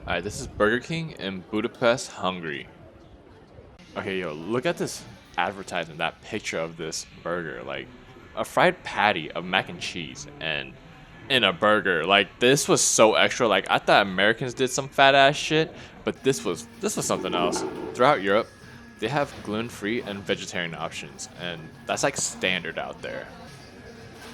Alright, this is Burger King in Budapest, Hungary. Okay, yo, look at this advertisement, that picture of this burger. Like, a fried patty of mac and cheese and in a burger. Like, this was so extra. Like, I thought Americans did some fat ass shit, but this was something else. Throughout Europe, they have gluten-free and vegetarian options, and that's like standard out there.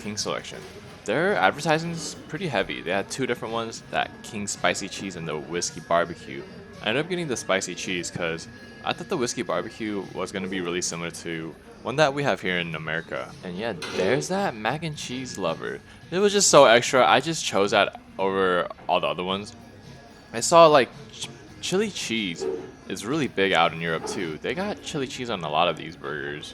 King selection. Their advertising's pretty heavy. They had two different ones, that King spicy cheese and the whiskey barbecue. I ended up getting the spicy cheese because I thought the whiskey barbecue was gonna be really similar to one that we have here in America. And yeah, there's that mac and cheese lover. It was just so extra. I just chose that over all the other ones. I saw like chili cheese is really big out in Europe too. They got chili cheese on a lot of these burgers.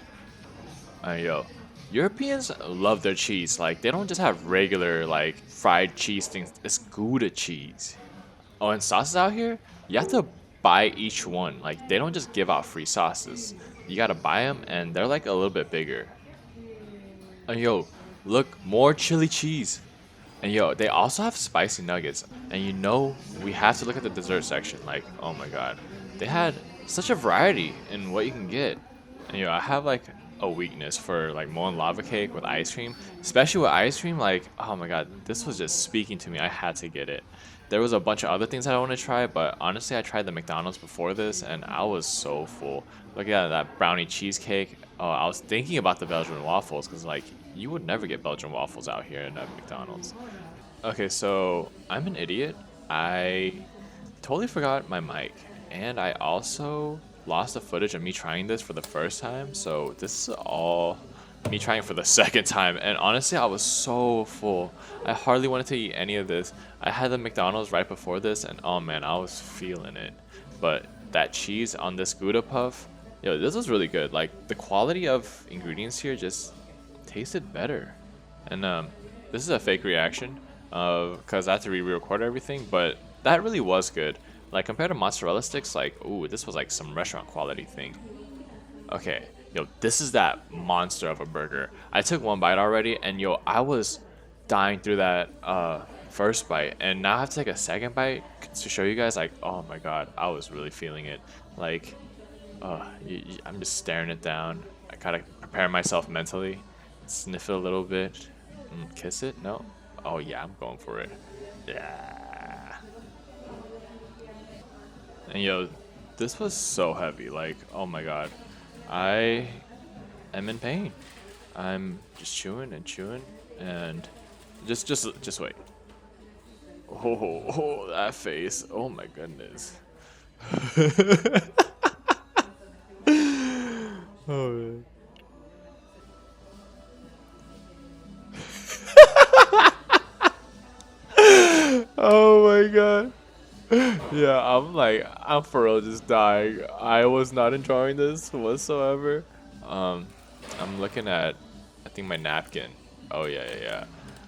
Yo, Europeans love their cheese. Like they don't just have regular like fried cheese things. It's Gouda cheese. Oh, and sauces out here, you have to buy each one. Like they don't just give out free sauces. You gotta buy them, and they're like a little bit bigger. And yo, look, more chili cheese. And yo, they also have spicy nuggets. And you know, we have to look at the dessert section. Like, oh my god, they had such a variety in what you can get. And yo, I have like a weakness for like molten lava cake with ice cream, especially with ice cream. Like, oh my god, this was just speaking to me. I had to get it. There was a bunch of other things that I want to try, but honestly, I tried the McDonald's before this, and I was so full. Look at that brownie cheesecake. Oh, I was thinking about the Belgian waffles, because like you would never get Belgian waffles out here in McDonald's. Okay, so I'm an idiot. I totally forgot my mic, and I also lost the footage of me trying this for the first time. So this is all me trying for the second time, and honestly, I was so full. I hardly wanted to eat any of this. I had the McDonald's right before this, and oh man, I was feeling it. But that cheese on this Gouda puff, yo, this was really good. Like the quality of ingredients here just tasted better. And this is a fake reaction, because I had to re-record everything, but that really was good. Like compared to mozzarella sticks, like ooh, this was like some restaurant quality thing. Okay, yo, this is that monster of a burger. I took one bite already, and yo, I was dying through that first bite, and now I have to take a second bite to show you guys. Like, oh my god, I was really feeling it. Like, I'm just staring it down. I gotta prepare myself mentally, sniff it a little bit, kiss it. No, oh yeah, I'm going for it. Yeah, and yo, this was so heavy. Like, oh my god. I am in pain. I'm just chewing and chewing and just wait. Oh, that face. Oh my goodness. Oh man. Oh my god. Yeah, I'm for real just dying. I was not enjoying this whatsoever. Um, I'm looking at, I think my napkin. Oh yeah, yeah,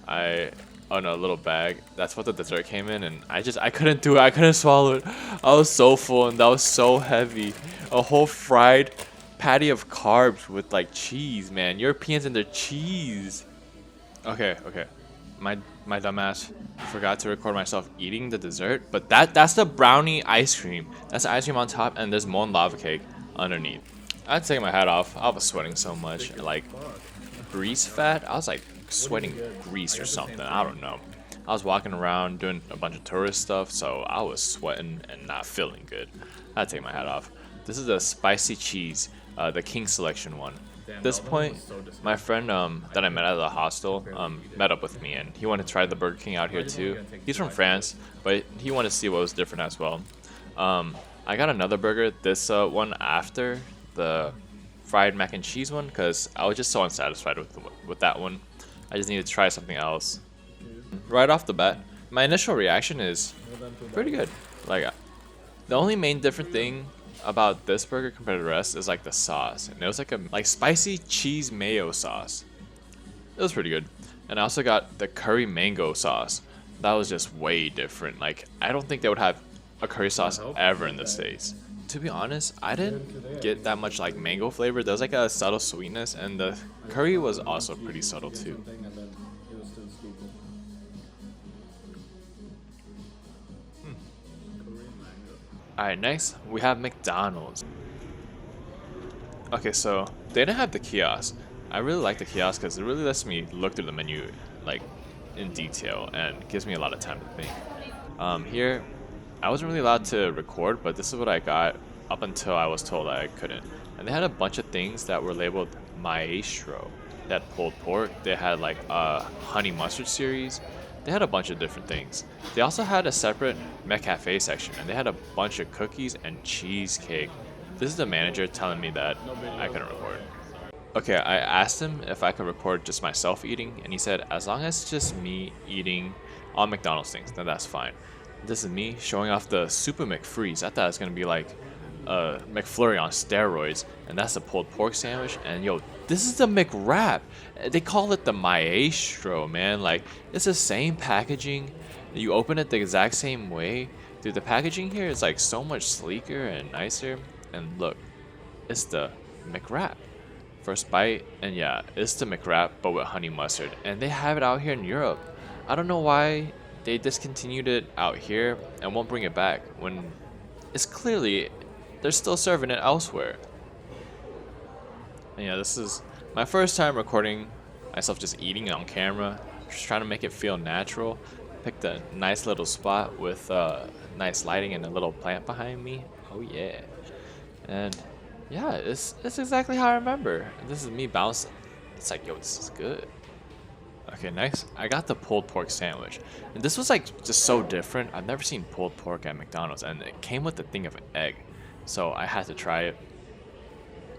yeah. Oh no, a little bag. That's what the dessert came in, and I couldn't do it. I couldn't swallow it. I was so full, and that was so heavy. A whole fried patty of carbs with like cheese, man. Europeans and their cheese. Okay, okay. My dumbass forgot to record myself eating the dessert, but that's the brownie ice cream. That's the ice cream on top, and there's molten lava cake underneath. I'd take my hat off. I was sweating so much, like grease fat. I was like sweating grease or something. I don't know. I was walking around doing a bunch of tourist stuff, so I was sweating and not feeling good. I'd take my hat off. This is the spicy cheese, the King selection one. At this point, my friend that I met at the hostel met up with me, and he wanted to try the Burger King out here too. He's from France, but he wanted to see what was different as well. I got another burger, this one after the fried mac and cheese one, because I was just so unsatisfied with that one. I just needed to try something else. Right off the bat, my initial reaction is pretty good. Like, the only main different thing about this burger compared to the rest is like the sauce, and it was like a spicy cheese mayo sauce. It was pretty good. And I also got the curry mango sauce. That was just way different. Like, I don't think they would have a curry sauce ever in the States. To be honest, I didn't get that much like mango flavor. There was like a subtle sweetness, and the curry was also pretty subtle too. Alright, next we have McDonald's. Okay, so they didn't have the kiosk. I really like the kiosk because it really lets me look through the menu like in detail and gives me a lot of time to think. Here, I wasn't really allowed to record, but this is what I got up until I was told I couldn't. And they had a bunch of things that were labeled Maestro. They had pulled pork. They had like a honey mustard series. They had a bunch of different things. They also had a separate McCafe section, and they had a bunch of cookies and cheesecake. This is the manager telling me that I couldn't record. Okay, I asked him if I could record just myself eating, and he said as long as it's just me eating all McDonald's things, then that's fine. This is me showing off the Super McFreeze. I thought it was gonna be like a McFlurry on steroids, and that's a pulled pork sandwich. And yo, this is the McWrap. They call it the Maestro, man. Like, it's the same packaging. You open it the exact same way. Dude, the packaging here is like so much sleeker and nicer. And look, it's the McWrap. First bite, and yeah, it's the McWrap, but with honey mustard. And they have it out here in Europe. I don't know why they discontinued it out here and won't bring it back when it's clearly they're still serving it elsewhere. And yeah, this is my first time recording myself just eating on camera, just trying to make it feel natural. Picked a nice little spot with nice lighting and a little plant behind me. Oh yeah. And yeah, it's exactly how I remember. This is me bouncing. It's like, yo, this is good. Okay, next, I got the pulled pork sandwich. And this was like just so different. I've never seen pulled pork at McDonald's, and it came with a thing of an egg. So I had to try it.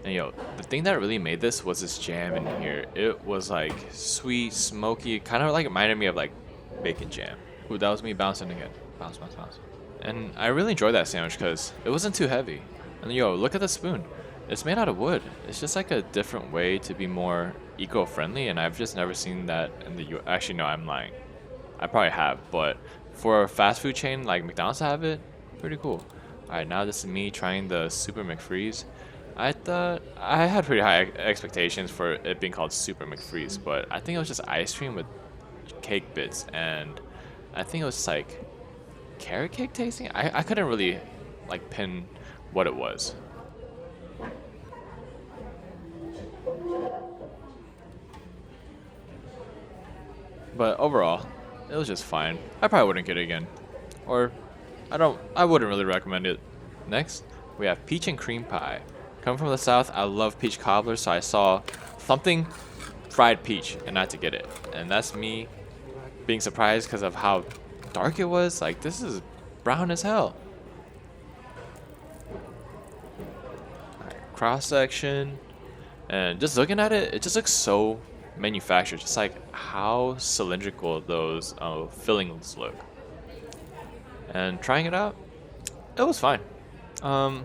And yo, the thing that really made this was this jam in here. It was like sweet, smoky, kind of like reminded me of like bacon jam. Ooh, that was me bouncing again. Bounce, bounce, bounce. And I really enjoyed that sandwich because it wasn't too heavy. And yo, look at the spoon. It's made out of wood. It's just like a different way to be more eco-friendly, and I've just never seen that in the U. Actually, no, I'm lying. I probably have, but for a fast food chain like McDonald's to have it, pretty cool. Alright, now this is me trying the Super McFreeze. I thought I had pretty high expectations for it being called Super McFreeze, but I think it was just ice cream with cake bits, and I think it was like carrot cake tasting. I couldn't really like pin what it was. But overall, it was just fine. I probably wouldn't get it again. Or I wouldn't really recommend it. Next, we have peach and cream pie. Coming from the south, I love peach cobbler, so I saw something fried peach and I had to get it. And that's me being surprised because of how dark it was. Like, this is brown as hell. Alright, cross section. And just looking at it, it just looks so manufactured, just like how cylindrical those fillings look. And trying it out, it was fine.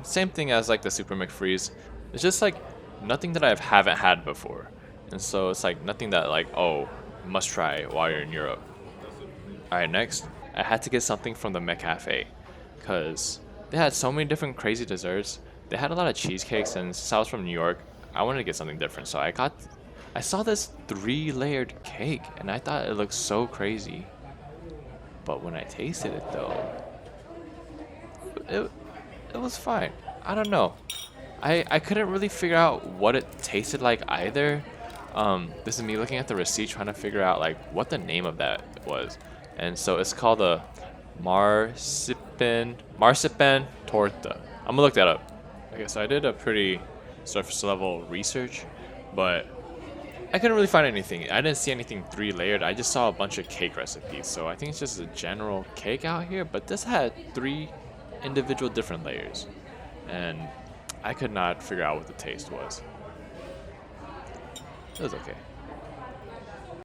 Same thing as like the Super McFreeze. It's just like nothing that I haven't had before, and so it's like nothing that like, oh, must try while you're in Europe. All right, next I had to get something from the McCafe because they had so many different crazy desserts. They had a lot of cheesecakes, and since I was from New York, I wanted to get something different, so I saw this 3-layered cake, and I thought it looked so crazy. But when I tasted it, though, it was fine. I don't know. I couldn't really figure out what it tasted like either. This is me looking at the receipt, trying to figure out like what the name of that was. And so it's called a marzipan torta. I'm gonna look that up. Okay, so I did a pretty surface level research, but I couldn't really find anything. I didn't see anything 3-layered. I just saw a bunch of cake recipes. So I think it's just a general cake out here, but this had 3 individual different layers. And I could not figure out what the taste was. It was okay.